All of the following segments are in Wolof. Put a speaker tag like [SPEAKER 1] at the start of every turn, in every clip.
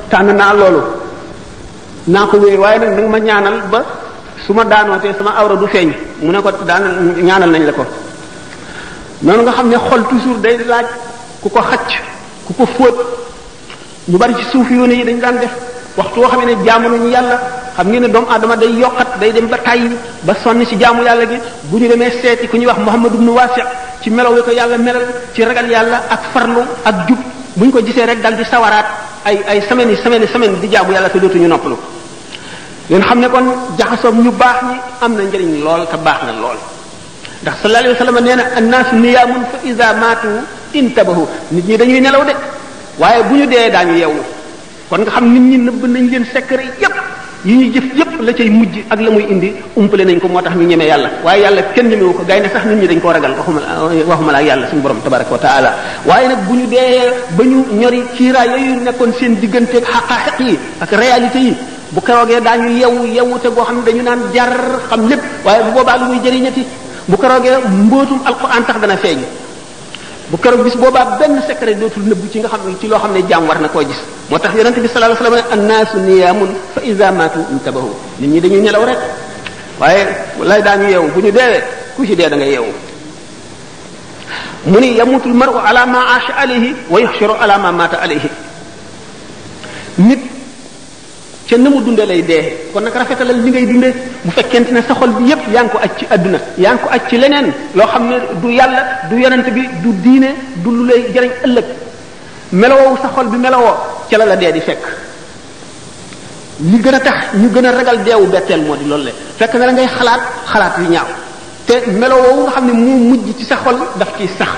[SPEAKER 1] tànn naa loolu naa ko wéy waaye nag nanga ma ñaanal ba su ma daanootee sama awra du feeñ mu ne ko daan ñaanal nañ la ko. noonu nga xam ne xol toujours day laaj ku ko xacc ku ko fóot ñu bari ci suuf yoone yi dañ daan def waxtu woo xam ne jaamu nañu yàlla xam ngeen ne doomu aadama day yokkat day dem ba tàyyi ba sonn ci jaamu yàlla gi bu ñu demee seeti ku ñuy wax Muhammad ibn Wasi' ci melaw wi ko yàlla melal ci ragal yàlla ak farlu ak jub bu ñu ko gisee rek dal di sawaraat ay semaines yi di jaamu yàlla te dootuñu noppalu. leen xam ne kon jaxasoom ñu baax ñi am na njëriñ lool te baax na lool ndax sallallahu alayhi wa sallam nee na annaasu niyaamun fa iza maatu intabahu nit ñi dañuy nelaw de waaye bu ñu dee daañu yeewu kon nga xam nit ñi nëbb nañ leen secret yépp yi ñuy jëf yépp la cay mujj ak la muy indi umpale nañ ko moo tax ñu ñeme yàlla waaye yàlla kenn ñemewu ko gaynde sax nit ñi dañ koo ragal waxuma la ak yàlla suñu borom tabaraka wa taala waaye nag bu ñu dee ba ñu ñori kiiraay yooyu nekkoon seen digganteeg xaqaaxiq yi ak réalité yi bu keroogee daañu yewu te goo xam ne dañu naan jar xam lépp waaye bu boobaa lu muy jëriñati bu keroogee mbootum alquran tax dana feeñ bu keroog bis boobaa benn secret dootul nëbbu ci nga xam ne ci loo xam ne jaam war na koo gis moo tax yonente bi sallallahu alayhi wasallam annaasu niyaamun fa iza maatu intabahu nit ñi dañuy nelaw rek waaye lay daañu yeewu bu ñu deewee ku ci dee da nga yeewu mu ni yamutul mar'u ala ma aasha alayhi wa yuhsharu ala ma maata alayhi nit ca na mu dunde lay dee kon nag rafetalal li ngay dunde bu fekkente ne sa xol bi yépp yaa ngi ko aj ci àdduna yaa ngi ko aj ci leneen loo xam ne du yàlla du yonent bi du diine du lu lay jëriñ ëllëg melowoo sa xol bi melowoo ca la dee di fekk li gën a tax ñu gën a ragal deewu betteel moo di loolu le fekk na la ngay xalaat yu ñaaw te melowoo nga xam ne moo mujj ci sa xol daf ciy sax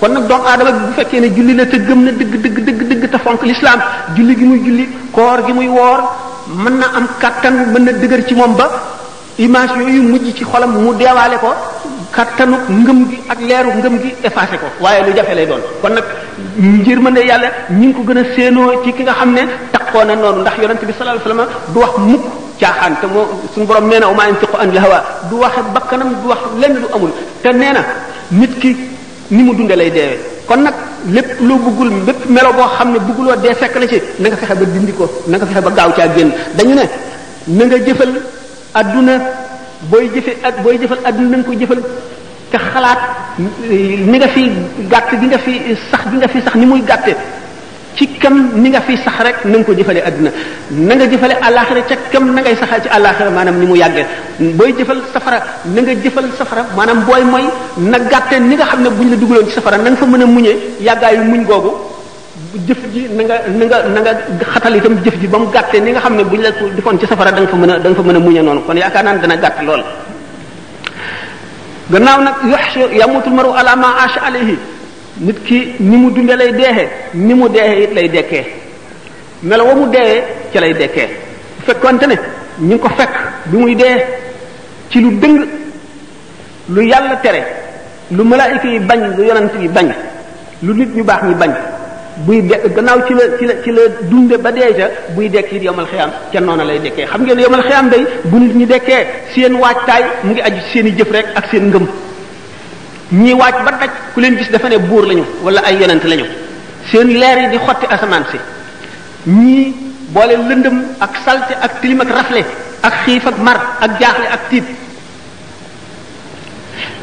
[SPEAKER 1] kon nag doomu aadama bi bu fekkee ne julli la te gëm na dëgg te fonk l'islam julli gi muy julli koor gi muy woor mën na am kattan mën na dëgër ci moom ba image yooyu mujj ci xolam mu deewaale ko kattanu ngëm gi ak leeru ngëm gi effacé ko waaye lu jafe lay doon kon nag ngir mën ne yàlla ñi ngi ko gën a séenoo ci ki nga xam ne takkoo na noonu ndax yonente bi sallallahu alayhi wasallam du wax mukk caaxaan te moo suñu borom nee na wa maa yantiqu anil hawa du waxe bakkanam du wax lenn du amul te nee na nit ki ni mu dunde lay deewee kon nag lépp loo bëggul lépp melo boo xam ne bëgguloo dee fekk la ci na nga fexe ba dindi ko na nga fexe ba gaaw caa génn dañu ne na nga jëfal adduna booy jëfal adduna na nga ko jëfal te xalaat ni nga fi gàtt gi nga fi sax ni muy gàtte ci kam ni nga fi sax rek na nga ko jëfale adduna na nga jëfale àllaaxira ca kam na ngay saxal ci àllaaxira maanaam ni mu yàggee booy jëfal safara na nga jëfal safara maanaam booy mooy na gàtte ni nga xam ne buñ la dugaloon ci safara na nga fa mën a muñee yàggaayu muñ googu jëf ji na nga xatal itam jëf ji ba mu gàttee ni nga xam ne buñ la defoon ci safara da nga fa mën a muñee noonu kon yaakaar naa ne dana gàtt lool gannaaw nag yamutul maru ala ma asha alayhi nit ki ni mu dunde lay deexee ni mu deexee it lay dekkee melo wa mu deexee ca lay dekkee bu fekkonte ne ñu ngi ko fekk bi muy dee ci lu dëng lu yàlla tere lu malaayika yi bañ lu yonent yi bañ lu nit ñu baax ñi bañ buy gannaaw ci la dunde ba dee ca buy dekk it yomal xiyaam ca noona lay dekkee xam ngeen yomal xiyaam day bu nit ñi dekkee seen waajtaay mu ngi aju seen i jëf rek ak seen ngëm ñii waaj ba daj ku leen gis dafa ne buur lañu wala ay yonent lañu seen leer yi di xotti asamaan si ñii boole lëndëm ak salte ak tilim ak rafle ak xiif ak mar ak jaaxle ak tiit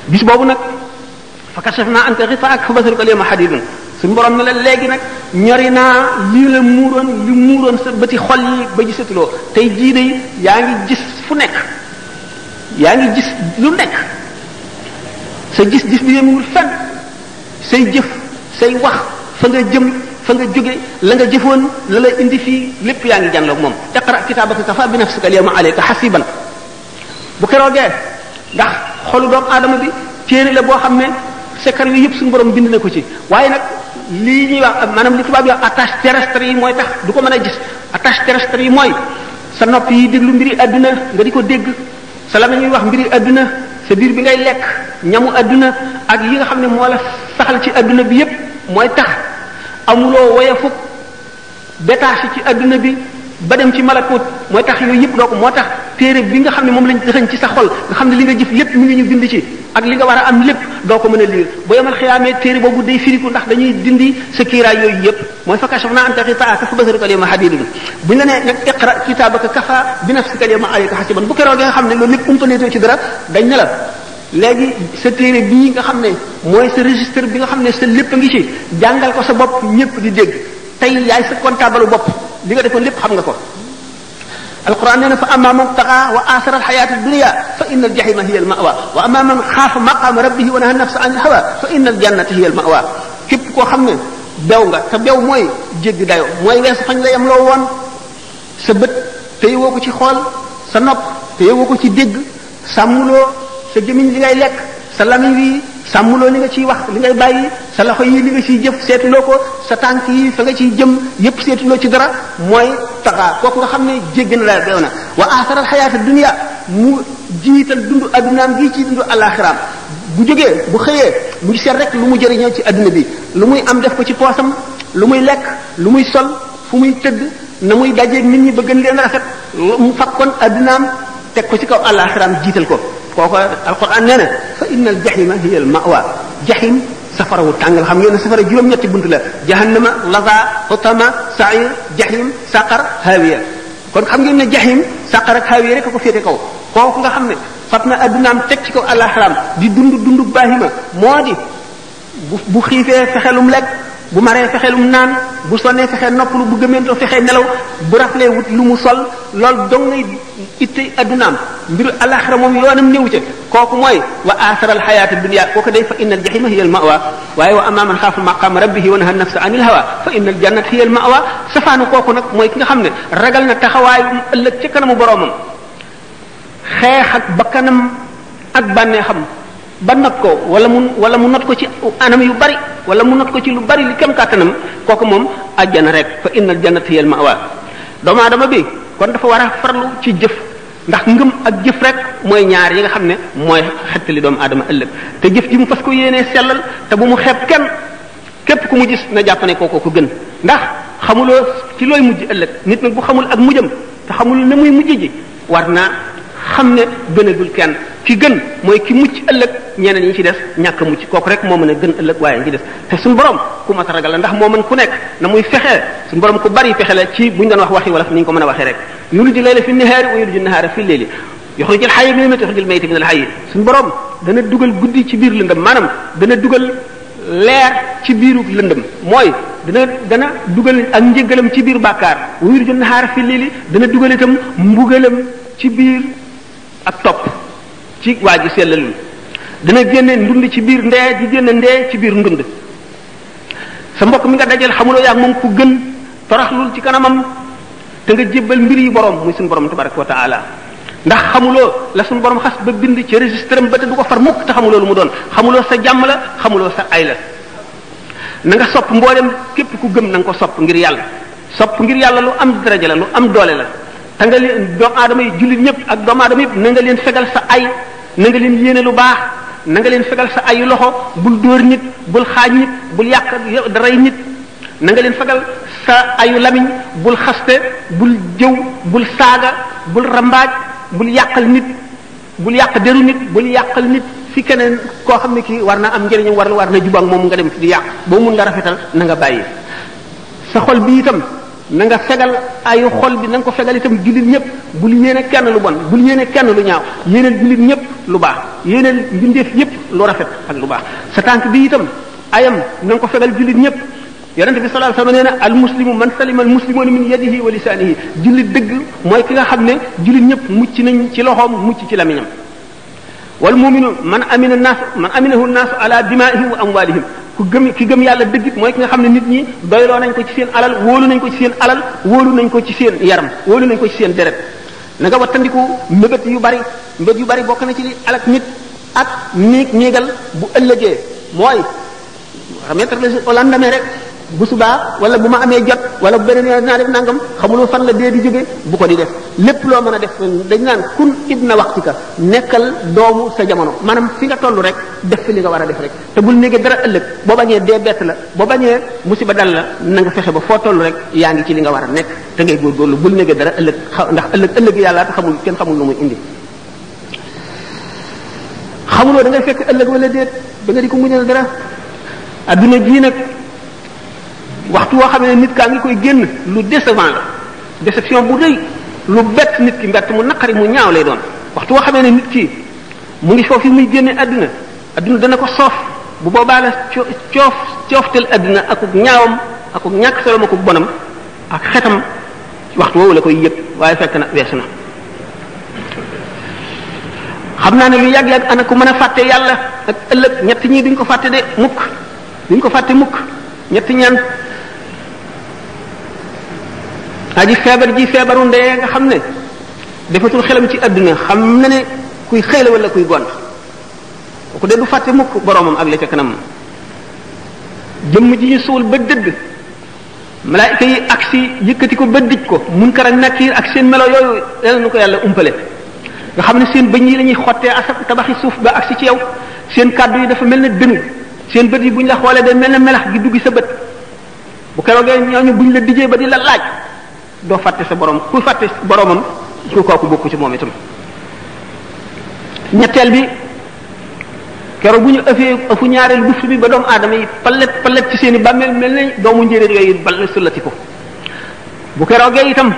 [SPEAKER 1] bis boobu nag fa kashafna anka ghitaa'aka fa basaruka al-yawma hadiidun suñu borom ne la léegi nag ñori naa lii la muuroon sa bëti xol yi ba gisatuloo tey jii de yaa ngi gis fu nekk yaa ngi gis lu nekk sa gis-gis bi yemul fenn say jëf say wax fa nga jëm fa nga jóge la nga jëfoon la la indi fii lépp yaa ngi jànloog moom iqra kitaabaka kafa bi nafsika al-yawma alayka hasiban bu keroogee ndax xolu doomu aadama bi téere la boo xam ne secret yu yëpp suñu borom bind na ko ci waaye nag lii ñuy wax maanaam li tubaab yi wax attache terrestre yi mooy tax du ko mën a gis attache terrestre yi mooy sa nopp yi déglu mbiri adduna nga di ko dégg sa la ñuy wax mbiri adduna sa biir bi ngay lekk ñamu adduna ak yi nga xam ne moo la saxal ci adduna bi yépp mooy tax amuloo woyafuk détaché ci adduna bi ba dem ci malakut mooy tax yooyu yëpp doo ko moo tax téere bi nga xam ne moom lañ dëxañ ci sa xol nga xam ne li nga jëf lépp mi ngi ñu bind ci ak li nga war a am lépp doo ko mën a liir ba yomal xiyaamee téere boobu day firiku ndax dañuy dindi sa kiiraay yooyu yëpp mooy fa kashafna anka ghitaa'aka fa basarika al-yawma hadiidun buñ la nee nag iqra kitaabaka kafaa bi nafsika al-yawma alayka hasiiban bu keroogee nga xam ne loolu lépp umpaleetoo ci dara dañ ne la léegi sa téere bii nga xam ne mooy sa registre bi nga xam ne sa lépp a ngi ci jàngal ko sa bopp ñëpp di dégg tey yaay sa comptable bopp li nga defoon lépp xam nga ko alquran nee na fa amma man taxa wa asara alxayata dunia fa inna aljahima hiya almawa wa amma man xaafa maqama rabbihi wa naha nafsa an alhawa fa inna aljannata hiya almawa képp koo xam ne bew nga te bew mooy jéggi dayo mooy weesu fañ la yem loo woon sa bët téye woo ko ci xool sa nopp téye woo ko ci dégg sàmmuloo sa gémmiñ li ngay lekk sa lamiñ wi sàmmuloo li nga ciy wax li ngay bàyyi sa loxo yi li nga ciy jëf seetuloo ko sa tànk yi fa nga ciy jëm yépp seetuloo ci dara mooy taxaa kooku nga xam ne jéggi na la beew na wa asaral xayaata dunia mu jiital dund addunaam gi ci dund alaxiraam bu jógee bu xëyee mu ngi seet rek lu mu jëriñoo ci adduna bi lu muy am def ko ci poosam lu muy lekk lu muy sol fu muy tëdd na muy dajeeg nit ñi ba gën leen rafet mu fakkoon addunaam teg ko ci kaw alaxiraam jiital ko kooku alquran nee na fa inna al jahima hiya al mawa jahim safara wu tàngal xam ngeen ne safara juróom-ñetti bunt la jahannama laza hutama sa'ir jahim saqar hawiya kon xam ngeen ne jahim saqar ak hawiya rek a ko féete kaw kooku nga xam ne fat na addunaam teg ci kaw alaxiraam di dund baahima moo di bu xiifee fexelum lekk bu maree fexelum naan bu sonnee fexee noppalu bu gëmeentoo fexee nelaw bu raflee wut lu mu sol loolu dong ngay itte addunaam mbiru alaxira moom yoonam néew ca kooku mooy wa asara alxayaata dunia kooku day fa inna aljahima hiya almawa waaye wa amma man xaafa maqama rabbihi wa naha nafsa anil hawa fa inna aljannata hiya almawa safaanu kooku nag mooy ki nga xam ne ragal na taxawaayu ëllëg ca kanamu boroomam xeex ak bakkanam ak bànneexam ba not ko wala mu not ko ci anam yu bari wala mu not ko ci lu bari li kem kàttanam kooku moom àjjana rek fa innal jannata hiya al ma'wa doomu aadama bi kon dafa war a farlu ci jëf ndax ngëm ak jëf rek mooy ñaar yi nga xam ne mooy xettali doomu aadama ëllëg te jëf ji mu fas ko yéenee sellal te bu mu xeeb kenn képp ku mu gis na jàpp ne kooko ko gën ndax xamuloo ci looy mujj ëllëg nit nag bu xamul ak mujjam te xamul na muy mujj ji war naa xam ne gënagul kenn ki gën mooy ki mucc ëllëg ñeneen ñi ci des ñàkk mucc kooku rek moo mën a gën ëllëg waaye ñi ci des te suñu borom ku mat a ragal la ndax moo mën ku nekk na muy fexee suñu borom ku bari fexe la ci buñu doon wax waxi wala ni ñu ko mën a waxee rek yuliju layla fi nahaari wa yuliju nahaara fi layli yuxrijul hayya minal mayyiti wa yuxrijul mayyita minal hayyi suñu borom dana dugal guddi ci biir lëndëm maanaam dana dugal leer ci biiru lëndëm mooy dana dugal ak njëgalam ci biir bàkkaar wa yuliju nahaara fi layli dana dugal itam mbugalam ci biir ak topp ci waa ji sellalul dana génne ndund ci biir ndee di génne ndee ci biir ndund sa mbokk mi nga dajal xamuloo yaag moom ku gën toraxlul ci kanamam te nga jébbal mbir yi borom muy suñu borom tabaraka wa taala ndax xamuloo la suñu borom xas ba bind ci registre am ba te du ko far mukk te xamuloo lu mu doon xamuloo sa jàmm la xamuloo sa ay la na nga sopp mboolem képp ku gëm na nga ko sopp ngir yàlla sopp ngir yàlla lu am daraja la lu am doole la te nga leen doomu aadama yi jullit ñëpp ak doomu aadama yëpp na nga leen fegal sa ay na nga leen yéene lu baax na nga leen fegal sa ayu loxo bul dóor nit bul xaaj nit bul yàq daray nit na nga leen fegal sa ayu lamiñ bul xaste bul jëw bul saaga bul rambaaj bul yàqal nit bul yàq deru nit bul yàqal nit fi keneen koo xam ne kii war na am njëriñam war na jubak moom nga dem fi di yàq boo mun nga rafetal na nga bàyyi sa xol bi itam na nga fegal ayu xol bi na nga ko fegal itam jullit ñëpp bul yéene kenn lu bon bul yéene kenn lu ñaaw yéeneel jullit ñëpp lu baax yéeneel mbindeef yëpp lu rafet ak lu baax sa tànk bi itam ayam na nga ko fegal jullit ñëpp yonente bi sallallahu alayhi wasallam nee na al muslimu man salima al muslimuna min yadihi wa lisanihi jullit dëgg mooy ki nga xam ne jullit ñëpp mucc nañ ci loxoom mucc ci lamiñam wal muminu man aminahu naasu ala dimaihim wa amwalihim ki gëm yàlla dëggit mooy ki nga xam ne nit ñi doyloo nañ ko ci seen alal wóolu nañ ko ci seen alal wóolu nañ ko ci seen yaram wóolu nañ ko ci seen deret na nga wattandiku mbébét yu bari bokk na ci li alak nit ak néegal bu ëllëgee mooy mettre les au lendemain rek bu subaa wala bu ma amee jot wala bu beneen yoon dinaa def nangam xamuloo fan la dee di jóge bu ko di def lépp loo mën a def dañ naan kun ibna waxtika nekkal doomu sa jamono maanaam fi nga toll rek def fi li nga war a def rek te bul néegee dara ëllëg boo bañee dee bett la boo bañee musiba dal la na nga fexe ba foo toll rek yaa ngi ci li nga war a nekk te ngay góorgóorlu bul néegee dara ëllëg ndax ëllëg yàlla te xamul kenn xamul lu muy indi xamuloo da ngay fekk ëllëg wala déet ba nga di ko muñal dara adduna jii nag waxtu woo xam ne nit kaa ngi koy génn lu décevant la déception bu rëy lu bett nit ki mbett mu naqari mu ñaaw lay doon waxtu woo xamee ne nit ki mu ngi foofu muy génne adduna dana ko soof bu boobaa la cooftel adduna akuk ñaawam akuk ñàkk solom akuk bonam ak xetam waxtu woowu la koy yëg waaye fekk na weesu na xam naa ne lu yàgg-yàgg ana ku mën a fàtte yàlla ak ëllëg ñett ñii duñ ko fàtte de mukk duñ ko fàtte mukk ñetti ñaan aji feebar ji feebaru ndee nga xam ne defatul xelam ci àdduna xam na ne kuy xëy la wala kuy gont kooku de du fàtte mukk boroomam ak la ca kanam jëmm ji ñu suul ba dëdd malaayika yi agsi yëkkati ko ba dij ko Munkar ak Nakiir ak seen melo yooyu yàlla nu ko yàlla umpale nga xam ne seen bëñ yi la ñuy xottee asab tabaxi suuf ba agsi ci yow seen kàddu yi dafa mel ne dëng seen bët yi bu ñu la xoolee day mel ne melax gi dugg sa bët bu keroogee ñooñu buñ la dijee ba di la laaj doo fàtte sa borom ku fàtte boromam ku kooku bokku ci moom itam ñetteel bi keroog bu ñu ëfu ñaareel buftu bi ba doomu aadama yi palet ci seen i bàmmeel mel ne doomu njéeréer yooyu bal sullati ko bu keroogee itam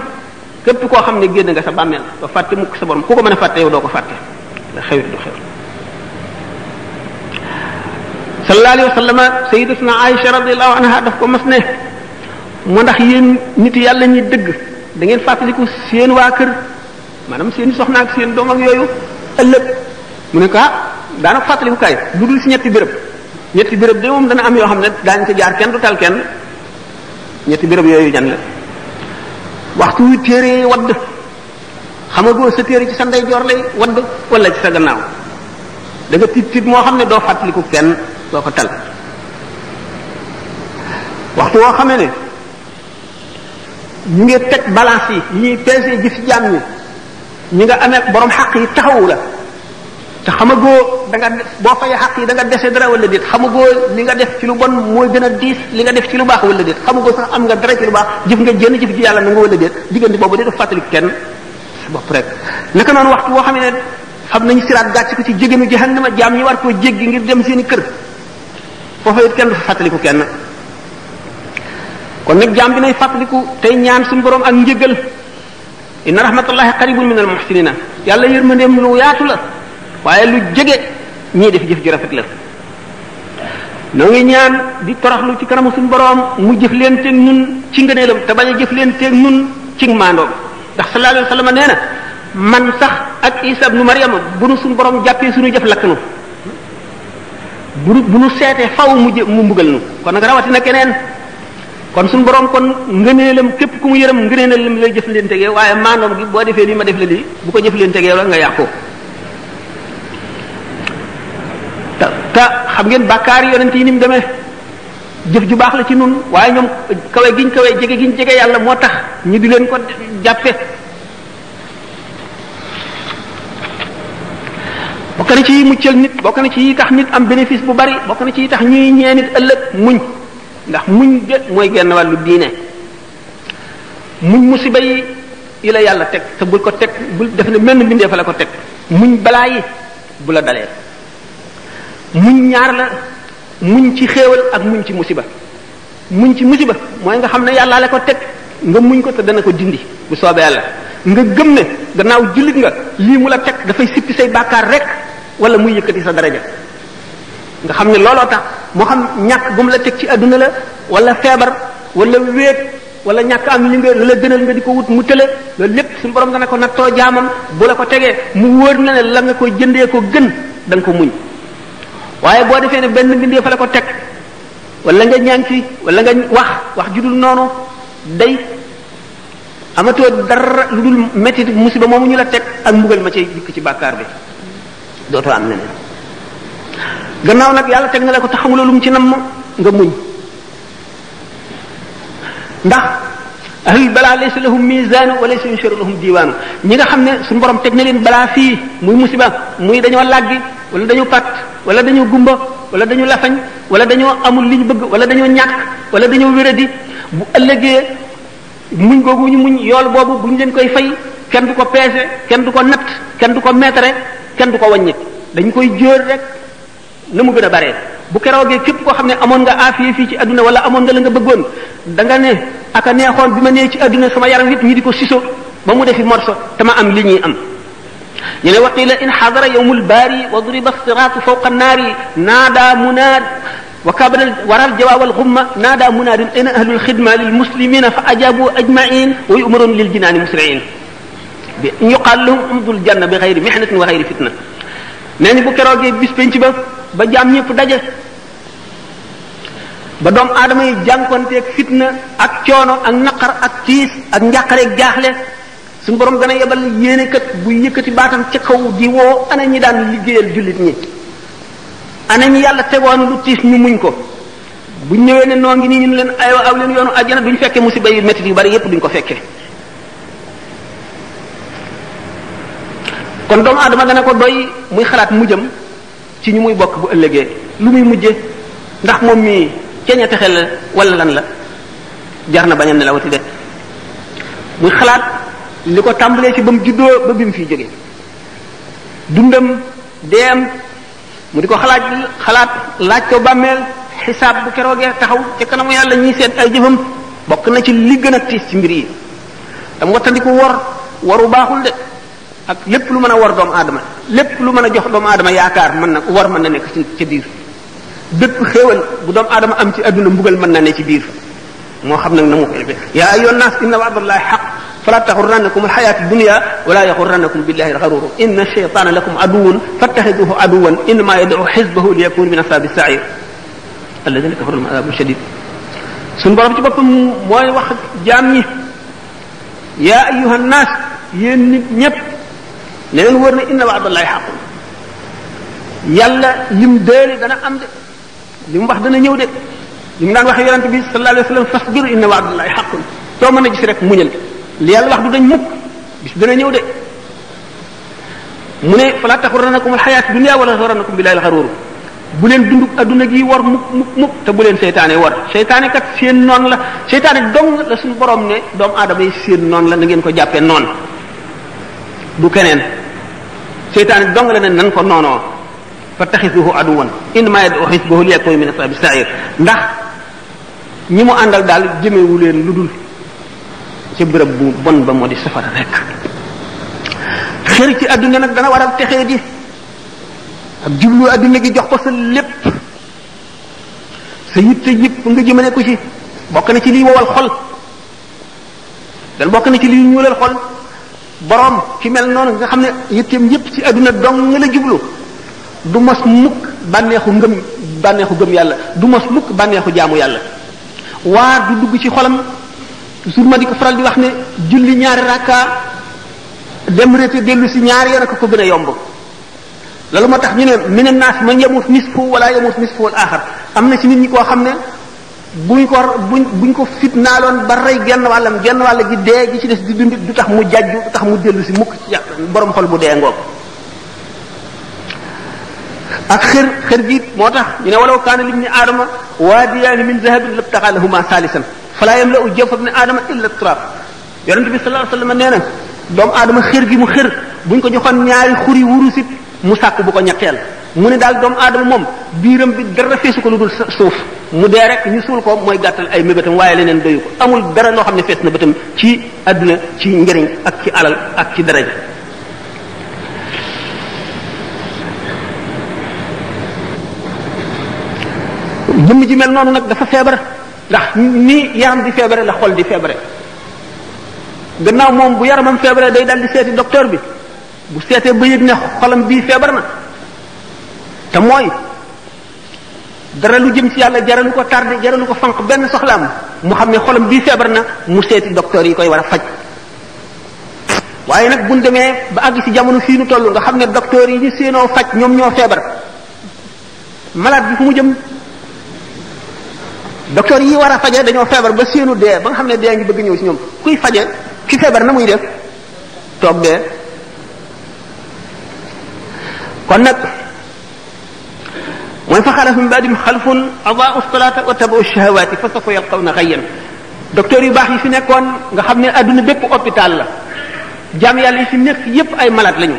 [SPEAKER 1] képp koo xam ne génn nga sa bàmmeel doo fàtte mukk sa borom ku ko mën a fàtte yow doo ko fàtte da xewit du xew sallallahu alayhi wa sallam sayyidatuna Aïcha radiyallahu anha daf ko mas ne moo ndax yéen nit yàlla ñi dëgg da ngeen fàttaliku seen waa kër maanaam seen soxna ak seen doom ak yooyu ëllëg mu ne ko daana fàttaliku kaay lu dul si ñetti béréb de moom dana am yoo xam ne daañu ca jaar kenn du tal kenn ñetti béréb yooyu jan la waxtu wi téere wadd xamagoo sa téere ci sa ndeyjoor lay wadd wala ci sa gannaaw da nga tiit moo xam ne doo fàttaliku kenn doo ko tal waxtu woo xamee ne ñu ngi teg balance yi ñuy peese gis jaam ñi nga amee borom xaq yi taxawu la te xamagoo da nga boo fayee xaq yi da nga dese dara wala déet xamagoo li nga def ci lu bon mooy gën a diis li nga def ci lu baax wala déet xamagoo sax am nga dara ci lu baax jëf nga jënn jëf ci yàlla na nga wala déet diggante boobu de def fàttaliku kenn sa bopp rek naka noonu waxtu woo xam ne xam nañu siraat gàcc ko ci jégenu jahannama jaam ñi war koo jéggi ngir dem seeni kër foofa it kenn du fa fàttaliku kenn kon nag jaam bi nay fàttaliku tey ñaan suñu borom ak njëgal inna rahmatullahi qaribun min al muhsinina yàlla yërmandeem lu yaatu la waaye lu jege ñii def jëf ju rafet la noo ngi ñaan di toroxlu ci kanamu suñu borom mu jëf leen teeg ñun ci ngëneelam te bañ a jëf leen teeg ñun ci maandoom ndax sallallahu alayhi wa sallam nee na man sax ak Isa ibnu Maryama bu nu suñu borom jàppee suñu jëf lakk nu bu nu seetee faw mu mbugal nu kon nag rawatina keneen kon suñu borom kon ngëneelam képp ku mu yërëm ngëneelam lay jëf leen tegee waaye maandoom gi boo defee lii ma def la lii bu ko jëf leen tegee la nga yàqoo te xam ngeen bàkkaar yonent yi ni mu demee jëf ju baax la ci nun waaye ñoom kawe giñ jege yàlla moo tax ñu di leen ko jàppe bokk na ci muccal nit bokk na ci yi tax nit am bénéfice bu bari bokk na ci yi tax ñuy ñee nit ëllëg muñ ndax muñ de mooy genn wàllu diine muñ musiba yi la yàlla teg te bul ko teg bul def ne menn mbindee fa la ko teg muñ balaa yi bu la dalee muñ ñaar la muñ ci xéewal ak muñ ci musiba muñ ci musiba mooy nga xam ne yàlla la ko teg nga muñ ko te dana ko dindi bu soobee yàlla nga gëm ne gannaaw jullit nga lii mu la teg dafay sippi say bàkkaar rek wala muy yëkkati sa daraja nga xam ne looloo tax moo xam ñàkk bu mu la teg ci adduna la wala feebar wala wéet wala ñàkk am li nga la gënal nga di ko wut mu tële loolu lépp suñu borom dana ko nattoo jaamam bu la ko tegee mu wóor na ne la nga koy jëndee ko gën da nga ko muñ waaye boo defee ne benn mbindee fa la ko teg wala nga ñaan ci wala nga wax judul noonu day amatoo dara lu dul métti musiba moomu ñu la teg ak mbugal ma cay dikk ci bàkkaar bi dootoo am leneen gannaaw nag yàlla teg na la ko te xamuloo lu mu ci nam nga muñ ndax ahlul balaa laysa lahum mizaanu wa laysa yunsharu lahum diiwaanu ñi nga xam ne suñu borom teg na leen balaa fii muy musiba muy dañoo làggi wala dañu pat wala dañoo gumba wala dañu lafañ wala dañoo amul li ñu bëgg wala dañoo ñàkk wala dañoo wéradi bu ëllëgee muñ googu ñu muñ yool boobu bu ñu leen koy fay kenn du ko peese kenn du ko natt kenn du ko meetare kenn du ko wàññi dañ koy jóor rek na mu gën a baree bu keroogee képp koo xam ne amoon nga aafiya fii ci adduna wala amoon nga la nga bëggoon da nga ne aka neexoon bi ma nee ci adduna sama yaram yëpp ñi di ko siso ba mu defi morso te ma am li ñuy am ñu ne waqila in xadara yawmul baari wa duriba siraatu fawqa naari naada munaad wa kabara waral jawaawal xumma naada munaadin ayna ahlul xidma lil muslimina fa ajabu ajmain wa yumaroon lil jinaani musriin bi yuqaal lahum umdul janna bi xayri mihnatin wa xayri fitna nee ni bu keroogee bis penc ba jaam ñëpp daje ba doom aadama yi jànkonteeg fitna ak coono ak naqar ak tiis ak njàqareeg jaaxle suñu borom dana yebal yéenekat bu yëkkati baatam ca kaw di woo ana ñi daan liggéeyal jullit ñi ana ñi yàlla tegoon lu tiis ñu muñ ko buñ ñëwee ne noo ngi nii ñu leen aywa aw leen yoonu àjjana duñ fekkee musiba yu métti yu bari yépp duñ ko fekkee kon doomu aadama dana ko doy muy xalaat mujjam ci ñu muy bokk bu ëllëgee lu muy mujje ndax moom mii ceeña texe la wala lan la jar na bañ a nelawati de muy xalaat li ko tàmbalee ci ba mu juddoo ba bi mu fiy jóge dundam deem mu di ko xalaat laaj ko bàmmeel xisaab bu keroogee taxaw ci kanamu yàlla ñiy seet ay jëfam bokk na ci li gën a tiis ci mbir yi dam wattandiku waru baaxul de ak lépp lu mën a war doomu aadama lépp lu mën a jox doomu aadama yaakaar mën na nekk ci biir bépp xéewal bu doomu aadama am ci adduna mbugal mën na ne ci biir moo xam nag na mu ko defee yaa ayyuhan naas inna wa'dallahi haqq fala taxurrannakum alxayaatu dunya wala yaxurrannakum billahi alxaruur inna shaytaana lakum aduwwun fattaxiduhu aduwwan innama yad'u xisbahu liyakunu min ashaabi sa'iir alladina kafaru lahum adaabun shadiid suñu borom ci boppam mooy wax jaam ñi yaa ayyuhan naas yéen nit ñépp ne leen wër na inna wa'dallahi haqqun yàlla lim déele dana am de li mu wax dana ñëw de li mu daan wax yonente bi sallallahu alayhi wa sallam fasbir inna wa'dallahi haqqun soo mën a gis rek muñal li yàlla wax du dañ mukk bis dana ñëw de mu ne fala taxurrannakum alxayaatu dunya wala taxurrannakum billahi alxaruur bu leen dund adduna gi war mukk te bu leen seytaane war seytaane kat seen noon la seytaane dong la suñu borom ne doomu aadama yi seen noon la na ngeen ko jàppee noon du keneen seytaane dong la ne nan ko noonoo fa taxisuhu aduwan innama yad'u xisbahu liyakunu min ashabi sa'ir ndax ñi mu àndal daal jëmewu leen lu dul ci bërëb bu bon ba moo di safara rek xër ci adduna nag dana waral texee di ak jublu adduna gi jox ko sa lépp sa yitte yëpp nga jëmale ko ci bokk na ci liy wowal xol dan bokk na ci liy ñuulal xol boroom ki mel noonu nga xam ne yitteem yëpp ci adduna dong nga la jublu du mos mukk bànneexu gëm yàlla du mos mukk bànneexu jaamu yàlla waa du dugg ci xolam toujours ma di ko faral di wax ne julli ñaari rakka dem rété dellu si ñaari yoon ak ko gën a yomb loolu moo tax ñu ne mina naas man yamut nisfu wala yamut nisfu al axar am na ci nit ñi koo xam ne buñ ko fitnaaloon ba rey genn wàll gi dee gi ci des di dund du tax mu jajju du tax mu dellu si mukk ci borom xol bu dee ngoog ak xër gi moo tax ñu ne walaw kaana libni aadama waadiyaani min zahabin labtaxa lahuma saalisan falaa yamla'u jawfa ibni aadama illa turab yonente bi sallallahu alayhi wasallam nee na doomu aadama xër gi mu xër buñ ko joxoon ñaari xuri wurusit mu sàkk bu ko ñetteel mu ne daal doomu aadama moom biiram bi dara feesu ko lu dul suuf mu dee rek ñu suul ko mooy gàttal ay mébétam waaye leneen doyu ko amul dara loo xam ne fees na bëtam ci adduna ci njëriñ ak ci alal ak ci daraja jëmm ji mel noonu nag dafa feebar ndax ni yaram di feebare la xol di feebare gannaaw moom bu yaramam feebare day dal di seeti docteur bi bu seetee ba yëg ne xolam bii feebar na te mooy dara lu jëm ci yàlla jaralu ko tardé jaralu ko fanq benn soxlaam mu xam ne xolam bii feebar na mu seeti docteur yi koy war a faj waaye nag buñ demee ba àgg ci jamono fii nu toll nga xam ne docteur yi ñu seenoo faj ñoom ñoo feebar malade bi fu mu jëm docteur yi war a faje dañoo feebar ba seenu dee ba nga xam ne dee ngi bëgg ñëw ci ñoom kuy faje ki feebar na muy def toog dee. kon nag mooy fa xalafa min ba'dihim xalfun adaa'u salaata wa tabaa'u shahawaati fa sawfa yalqawna ghayyan. docteur yu baax yi fi nekkoon nga xam ne adduna bépp hôpital la jaam yàlla yi fi nekk yépp ay malade lañu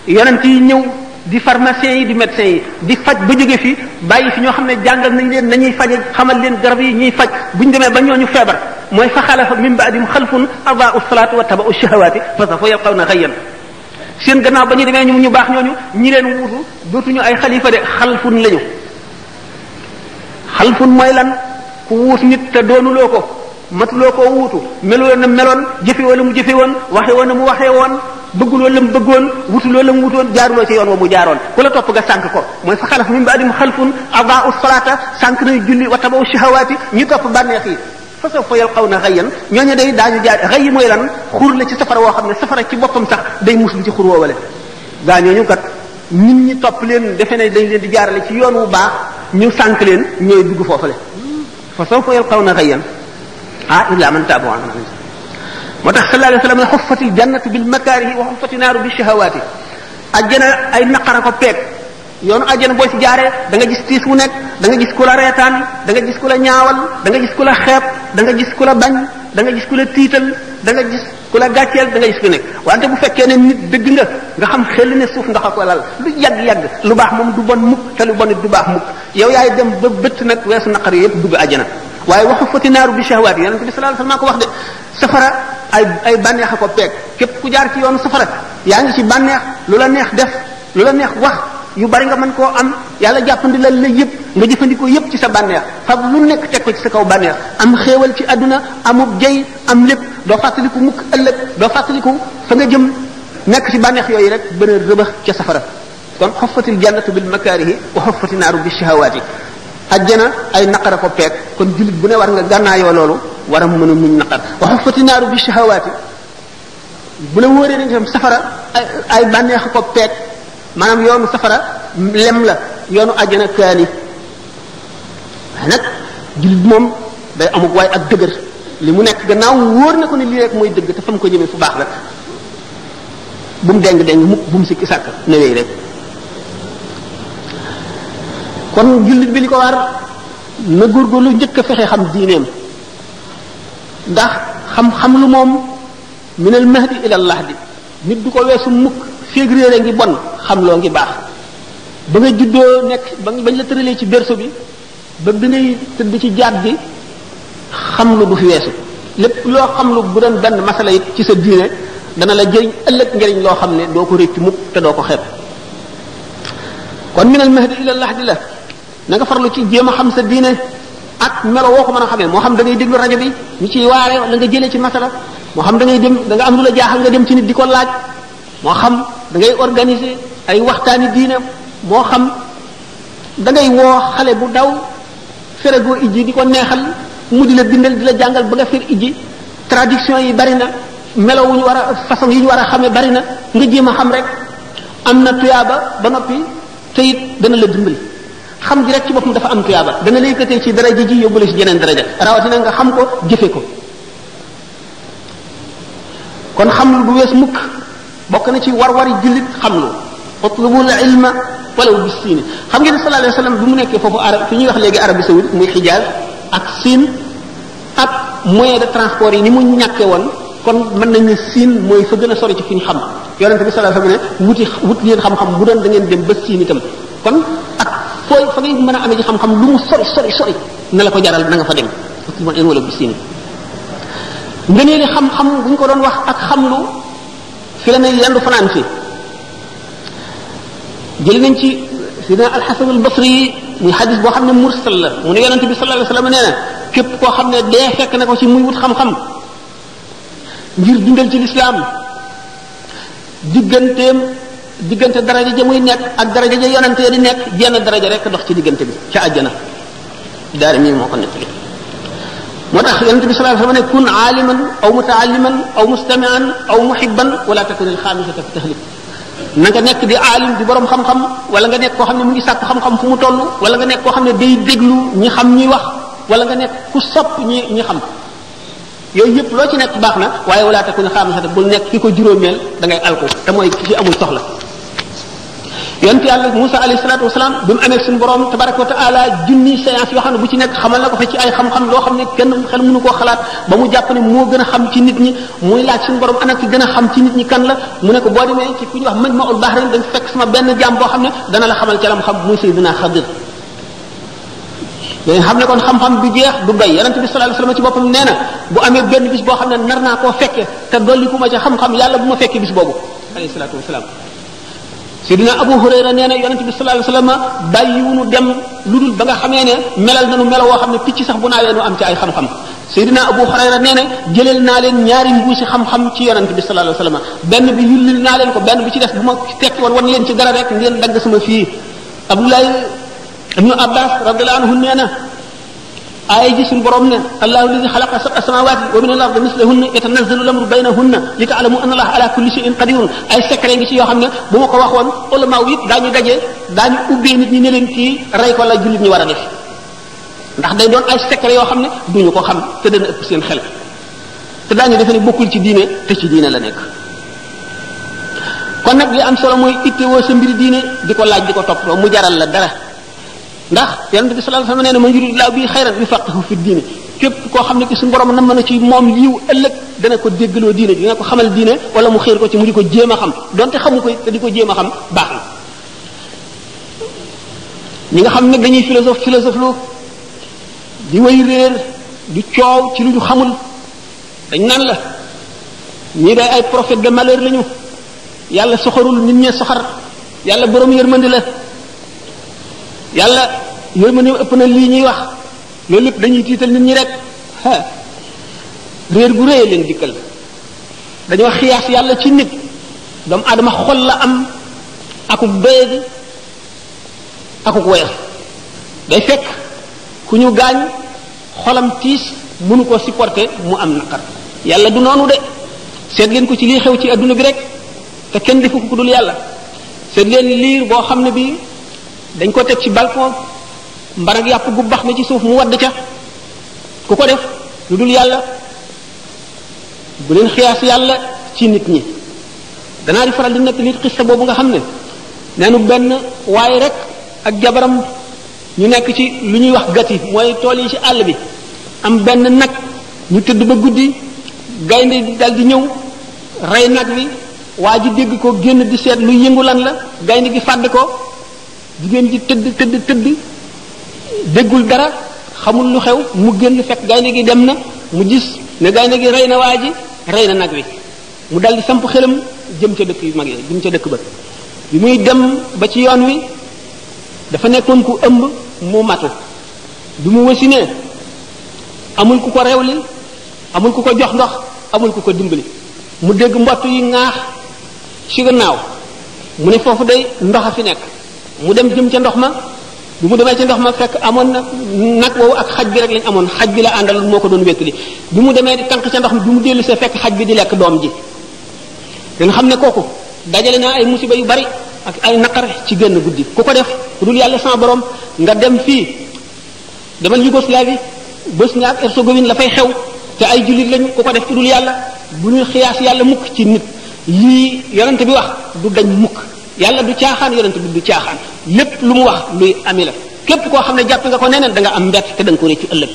[SPEAKER 1] yonent yi ñëw di pharmaciens yi di médecins yi di faj ba jóge fi bàyyi fi ñoo xam ne jàngal nañ leen nañuy faje xamal leen garab yi ñuy faj bu ñu demee ba ñooñu feebar mooy fa xalafa min ba'dihim xalfun adaa'u salaata wa tabaa'u shahawaati fa sawfa yalqawna ghayyan. seen gannaaw ba ñu demee ñu baax ñooñu ñi leen wuutu dootuñu ay xalifa de xalfun lañu. xalfun mooy lan ku wuut nit te doonuloo ko matuloo koo wuutu meloo na meloon jëfe wala mu jëfe woon waxe woon na mu waxee woon bëgguloo la mu bëggoon wutuloo la mu wutoon jaaruloo ci yoon wa mu jaaroon ku la topp nga sànk ko mooy fa xalaf min ba'dihim xalfun adaa'u salaata sànk nañu julli wa tabaa'u shahawaati ñu topp bànneex yi fa sawfa yalqawna ghayyan ñooñu day daañu jaar xëy mooy lan xur la ci safara woo xam ne safara ci boppam sax day muslu ci xur woowale gaa ñooñu kat nit ñi topp leen defe ne dañ leen di jaarale ci yoon wu baax ñu sànk leen ñooy dugg foofale fa sawfa yalqawna ghayyan illa man taaba wa amila moo tax sallallahu alayhi wa sallam xuffatil jannatu bil makaarihi wa xuffati naaru bi shahawaati ajjana ay naqara ko peeg yoonu ajjana boo ci jaaree da nga gis tiis wu nekk da nga gis ku la reetaan da nga gis ku la ñaawal da nga gis ku la xeeb da nga gis ku la bañ da nga gis ku la tiital da nga gis ku la gàcceel da nga gis ku nekk wante bu fekkee ne nit dëgg nga xam xel ne suuf nga ko lal lu yàgg-yàgg lu baax moom du bon mukk te lu bon it du baax mukk yow yaay dem ba bëtt nag weesu naqar yëpp dugg ajjana waaye waxu fati naaru bi shahwaat yi yonente bi sallallahu alayhi wasallam ko wax de safara ay bànneex a ko peeg képp ku jaar ci yoonu safara yaa ngi ci bànneex lu la neex def lu la neex wax yu bari nga mën koo am yàlla jàppandi la yëpp nga jëfandikoo yëpp ci sa bànneex fab lu nekk teg ko ci sa kaw bànneex am xéewal ci àdduna amub jey am lépp doo fàttaliku mukk ëllëg doo fàttaliku fa nga jëm nekk ci bànneex yooyu rek bën a rëbax ca safara kon xoffatil jannatu bil makaarihi wa xoffati naaru bi shahawaati ajjana ay naqara ko peeg kon jullit bu ne war nga gànnaayoo loolu war a mën a muñ naqar wa xuffati naaru bi shahawaati bu la wóoree ne itam safara ay bànneex ko peeg maanaam yoonu safara lem la yoonu ajjana kaani waaye nag jullit moom day amuk waaye ak dëgër li mu nekk gannaaw wóor na ko ne lii rek mooy dëgg te fa mu ko jëmee fu baax la bu mu deng mukk bu mu sikki sàkk na wéy rek kon jullit bi li ko war na góorgóorlu njëkk a fexe xam diineem ndax xam-xam lu moom minal mahdi ilal lahdi nit du ko weesu mukk féeg réere ngi bon xam loo ngi baax ba nga juddoo nekk bañ la tëralee ci berceau bi ba bi ngay tëdd ci jaat bi xam lu du fi weesu lépp loo xam lu bu doon benn masala it ci sa diine dana la jëriñ ëllëg njëriñ loo xam ne doo ko réccu mukk te doo ko xeeb kon minal mahdi ilal lahdi la na nga farlu ci jéem a xam sa diine ak melo woo ko mën a xamee moo xam da ngay déglu rajo bi ñu ciy waare la nga jëlee ci masala moo xam da ngay dem da nga am lu la jaaxal nga dem ci nit di ko laaj moo xam da ngay organiser ay waxtaani diine moo xam da ngay woo xale bu daw feragoo ijji di ko neexal mu di la bindal di la jàngal ba nga fer ijji traduction yi bari na melo wu ñu war a façon yi ñu war a xamee bari na nga jéem a xam rek am na tuyaaba ba noppi te it dana la dimbali xam ji rek ci boppam dafa am tuyaaba dana la yëkkatee ci daraja ji yóbbule ci jeneen daraja rawatina nga xam ko jëfe ko kon xam lu du wees mukk bokk na ci war-wari jullit xam lu utlubul ilma walaw bis siin xam ngeen ne sallallahu alayhi wasallam bi mu nekkee foofu arab fi ñuy wax léegi Arabie saoudite muy Hijaz ak Siin ak moyen de transport yi ni mu ñàkkee woon kon mën nañ ne Siin mooy fa gën a sori ci fi ñu xam yonente bi sallallahu alayhi wasallam ne wut leen xam-xam bu doon da ngeen dem ba Siin itam kon ak fooy fa ngay mën a amee ci xam-xam lu mu sori na la ko jaral na nga fa dem utlubul ilma walaw bis siin nga nee li xam-xam bu ñu ko doon wax ak xamlu fi la ne yendu fanaan fi jël nañ ci sidina alxasan albasri muy xadis boo xam ne mursal la mu ne yonente bi sallallahu alayhi wasallam nee na képp koo xam ne dee fekk na ko ci muy wut xam-xam ngir dundal ci lislaam diggante daraja ja muy nekk ak daraja ja yonente di nekk jenn daraja rek dox ci diggante bi ca àjjana daara mii moo ko nekk moo tax yonente bi sallallahu alayhi wasallam ne kun aaliman aw mutaalliman aw mustami'an aw muhibban wala takun alxaamisata fi tahlik na nga nekk di aalim di borom xam-xam wala nga nekk koo xam ne mu ngi sàkk xam-xam fu mu toll wala nga nekk koo xam ne day déglu ñi xam ñuy wax wala nga nekk ku sopp ñi xam yooyu yëpp loo ci nekk baax na waaye wala takun xaamisata bul nekk ki ko juróomeel da ngay alko te mooy ki ci amul soxla yonent yàlla Musa alayhi salaatu wasalaam bi mu amee suñu borom tabaraka wa taala junni séance yoo xam ne bu ci nekk xamal na ko fa ci ay xam-xam loo xam ne kenn xel mënu koo xalaat ba mu jàpp ne moo gën a xam ci nit ñi muy laaj suñu borom ana ki gën a xam ci nit ñi kan la mu ne ko boo demee ci ku ñuy wax Majma'ul Bahrayn dañ fekk sama benn jaam boo xam ne dana la xamal ca lam xam muy Sayyidina Xadir dañ xam ne kon xam-xam du jeex du doy yonent bi sallallahu alayhi wasallam ci boppam nee na bu amee benn bis boo xam ne nar naa koo fekke te dolli ku ma ca xam-xam yàlla bu ma fekkee bis boobu alayhi salaatu wasalaam Sidina Abu Hurayra nee na yonent bi sallallahu alayhi wasallam bàyyiwunu dem lu dul ba nga xamee ne melal nañu melo woo xam ne picc sax bu naawee nu am ci ay xam-xam Sidina Abu Hurayra nee na jëleel naa leen ñaari mbuusi xam-xam ci yonent bi sallallahu alayhi wasallam benn bi yullil naa leen ko benn bi ci def bu ma tekki woon wan leen ci dara rek ngeen dagg sama fii Abdullah ibnu Abbas radiyallahu anhu nee na aaya ji suñu borom ne allahu alladi xalaqa sab'a samawati wa min al-ardi mislahunna yatanazzalu al-amru baynahunna li ta'lamu anna allaha ala kulli shay'in qadirun ay secret ngi ci yoo xam ne bu ma ko waxoon ulama yi daañu daje daañu ubbee nit ñi ne leen kii rey ko la jullit ñi war a def ndax day doon ay secret yoo xam ne duñu ko xam te dana ëpp seen xel te daañu defe ne bokkul ci diine te ci diine la nekk kon nag li am solo mooy ittewoo sa mbiri diine di ko laaj di ko toppatoo mu jaral la dara ndax yonent bi sallallahu alayhi wasallam nee na man yuridillahu bihi xayran yufaqihu fi diine képp koo xam ne ki suñu borom na mën a ci moom yiw ëllëg dana ko déggaloo diine dina ko xamal diine wala mu xiir ko ci mu di ko jéem a xam donte xamu ko te di ko jéem a xam baax na ñi nga xam ne dañuy philosophe lu di way réer di coow ci lu ñu xamul dañ naan la ñii day ay prophète de malheur lañu yàlla soxarul nit ñee soxar yàlla borom yërmandi la yàlla yërmande ëpp na lii ñuy wax loolu lépp dañuy tiital nit ñi rek réer gu réy leen dikkal dañoo xiyaas yàlla ci nit doomu aadama xol la am akuk doyadi akuk woyof day fekk ku ñu gaañ xolam tiis mënu ko supporter mu am naqar yàlla du noonu de seet leen ko ci lii xew ci adduna bi rek te kenn defu ko ku dul yàlla seet leen liir boo xam ne bi dañ ko teg ci balcon mbarag yàpp gu bax na ci suuf mu wadd ca ku ko def lu dul yàlla bu leen xiyaas yàlla ci nit ñi danaa di faral di nekk nit xista boobu nga xam ne neenu benn waaye rek ak jabaram ñu nekk ci lu ñuy wax gati mooy tool yi ci àll bi am benn nag ñu tëdd ba guddi gaynde dal di ñëw rey nag wi waa ji dégg ko génn di seet lu yëngu lan la gaynde gi fàdd ko jigéen ji tëdd déggul dara xamul lu xew mu génn fekk gaynde gi dem na mu gis ne gaynde gi rey na waa ji rey na nag wi mu dal di samp xelam jëm ca dëkk yu mag yi jëm ca dëkk ba bi muy dem ba ci yoon wi dafa nekkoon ku ëmb mu matu bi mu wasinee amul ku ko rewli amul ku ko jox ndox amul ku ko dimbali mu dégg mbott yi ŋaax ci gannaaw mu ne foofu day ndox a fi nekk mu dem jëm ca ndox ma bu mu demee ca ndox ma fekk amoon na nag woowu ak xaj bi rek lañ amoon xaj bi la àndal moo ko doon wéttali bi mu demee di tànk ca ndox mi bi mu dellu see fekk xaj bi di lekk doom ji danga xam ne kooku dajale naa ay musiba yu bari ak ay naqar ci génn guddi ku ko def ku dul yàlla sama borom nga dem fii demal Yougoslavie Bosnie ak Herzégovine la fay xew te ay jullit lañu ku ko def ku dul yàlla bu ñuy xiyaas yàlla mukk ci nit lii yonent bi wax du dañ mukk yàlla du caaxaan yonent bi du caaxaan lépp lu mu wax luy ami la képp koo xam ne jàpp nga ko neneen da nga am mbett te da nga ko réccu ëllëg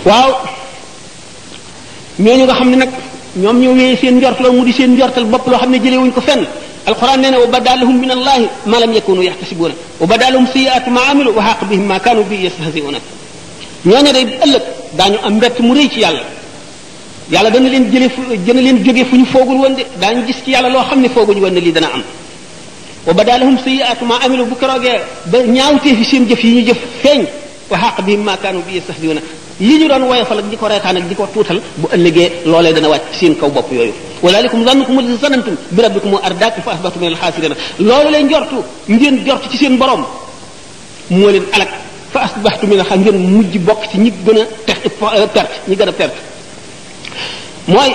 [SPEAKER 1] waaw ñooñu nga xam ne nag ñoom ñoo wéyee seen njortal mu di seen njortal bopp loo xam ne jëlee wuñ ko fenn alquran nee na wa badalahum min allahi ma lam yakunu yaxtasibuna wa badalahum sayiatu ma amilu wa xaq bihim ma kanu bi yastahziuna ñooñu day ëllëg daañu am mbett mu rëy ci yàlla yàlla dana leen jóge fu ñu foogul woon de daañu gis ci yàlla loo xam ne fooguñu woon ne lii dana am wa badalahum sayiatu ma amilu bu keroogee ba ñaawtee fi seen jëf yi ñu jëf feeñ wa xaq bihim ma kanu bi yastahziuna li ñu doon woyofal ak di ko reetaan ak di ko tuutal bu ëllëgee loolee dana wàcc seen kaw bopp yooyu walaalikum zannukum alladi zanantum bi rabbikum ardaakum fa asbahtum min alxaasirina loolu lay njortu ngeen jortu ci seen borom moo leen alak fa asbahtum min alxaasirina ngeen mujj bokk ci ñi gën a perte ñi gën a perte mooy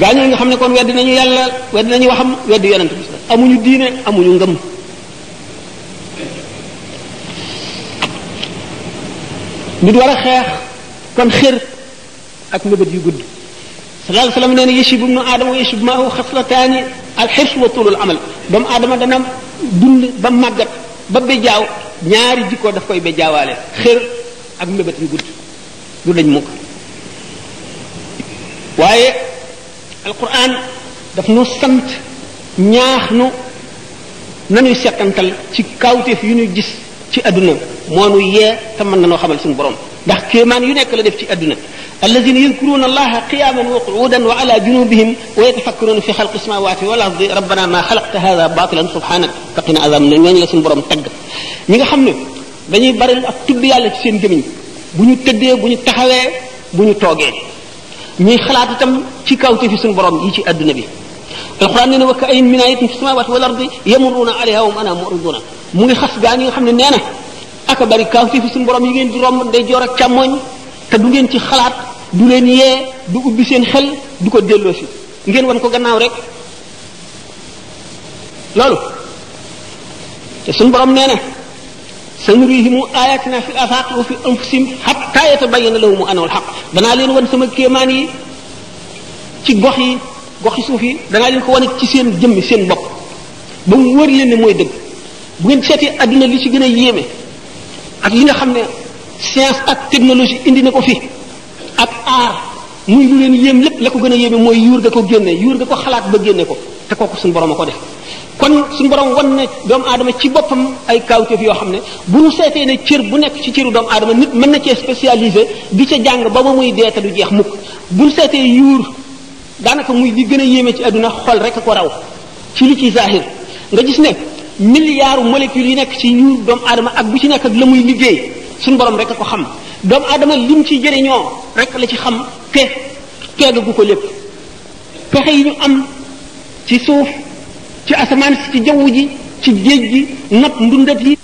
[SPEAKER 1] gaañoo nga xam ne kon weddi nañu yàlla weddi nañu waxam weddi yonent bi amuñu diine amuñu ngëm nit war a xeex kon xër ak mëbët yu gudd sallallahu alayhi wasallam nee na yashibu ibnu aadama wa yashibu maahu xaslataani alxirs wa tulul amal doomu aadama dana dund ba màggat ba bejaaw ñaari jikkoo daf koy bejaawaale xër ak mëbët yu gudd du dañ mukk waaye alquran daf nu sant ñaax nu nanuy settantal ci kawteef yu ñu gis ci adduna moo nu yee te mën nanoo xamal suñu borom ndax kéemaan yu nekk la def ci adduna alladina yadkuruna allaha qiyaman wa qu'udan wa ala junubihim wa yatafakkaruna fi xalqi samawati wal ardi rabbana ma xalaqta hada batilan subhanaka faqina azab na ñooñu la suñu borom tagg ñi nga xam ne dañuy bari ak tudd yàlla ci seen gémiñ bu ñu tëddee bu ñu taxawee bu ñu toogee ñuy xalaat itam ci kawte fi suñu borom yi ci adduna bi alquran nee na wa ka'ayyin min ayatin fi samawati wal ardi yamurruna alayha wa hum anha mu'riduna mu ngi xas gaa ñi nga xam ne nee na aka bari kawte fi suñu borom yi ngeen di romb day joor ak càmmoñ te du ngeen ci xalaat du leen yee du ubbi seen xel du ko delloo si ngeen wan ko gannaaw rek loolu te suñu borom nee na sanurihimu ayatina fi afaq wa fi anfusihim hatta yatabayyana lahum annahu alhaq danaa leen wan sama kéemaan yi ci goxi suuf yi danaa leen ko wane ci seen jëmmi seen bopp ba mu wër leen ne mooy dëgg bu ngeen seetee adduna li ci gën a yéeme ak li nga xam ne science ak technologie indi na ko fi ak aar muy lu leen yéem lépp la ko gën a yéeme mooy yuur ga ko génne yuur ga ko xalaat ba génne ko te kooku suñu borom a ko def kon suñu borom wan ne doomu aadama ci boppam ay kawteef yoo xam ne bu ñu seetee ne cër bu nekk ci cëru doomu aadama nit mën na cee spécialisé di ca jàng ba ba muy dee te du jeex mukk bu ñu seetee yuur daanaka muy li gën a yéeme ci àdduna xol rek a ko raw ci li ci zahir nga gis ne milliards molécules yi nekk ci yuur doomu aadama ak bu ci nekk ak la muy liggéey suñu borom rek a ko xam doomu aadama lim ci jëriñoo rek la ci xam te teegagu ko lépp pexe yi ñu am ci suuf ci asamaan si ci jaww ji ci géej gi not ndundat yi